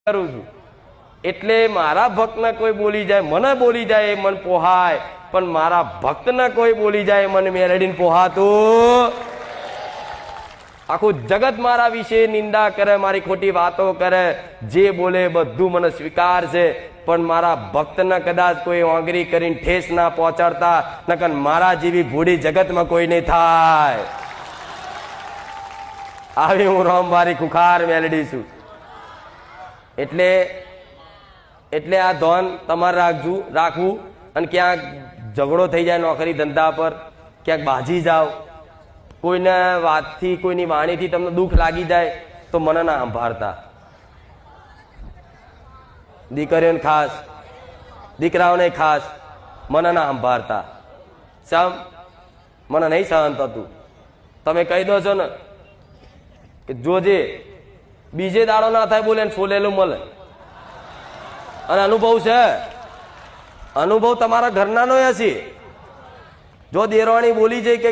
કરું છું એટલે મારા ભક્તને કોઈ બોલી જાય, મને બોલી જાય એ મન પોહાય, પણ મારા ભક્તને કોઈ બોલી જાય મને મેલડીને પોહાતું. આખું જગત મારા વિશે નિંદા કરે, મારી ખોટી વાતો કરે, જે બોલે બધું મને સ્વીકાર છે, પણ મારા ભક્તને કદાચ કોઈ આંગળી કરીને ઠેસ ના પહોંચાડતા, નકર મારા જેવી ભૂડી જગતમાં કોઈ નહીં થાય. આવી હું રામવારી ખુખાર મેલડી છું. એટલે આ ધોન તમારે રાખવું. અને ક્યાંક ઝઘડો થઈ જાય નોકરી ધંધા પર, ક્યાંક બાજી જાઓ, કોઈને વાતથી કોઈની વાણીથી તમને દુઃખ લાગી જાય તો મને ના સંભાળતા. દીકરીઓને ખાસ, દીકરાઓને ખાસ મને ના સંભાળતા. સમ મને નહીં સહન થતું. તમે કહી દો છો ને કે જોજે બીજે દાડો ના થાય બોલે ફોલેલું મળે. અને અનુભવ છે, અનુભવ તમારા ઘરના નો હશે. જો દેરવાણી બોલી જાય કે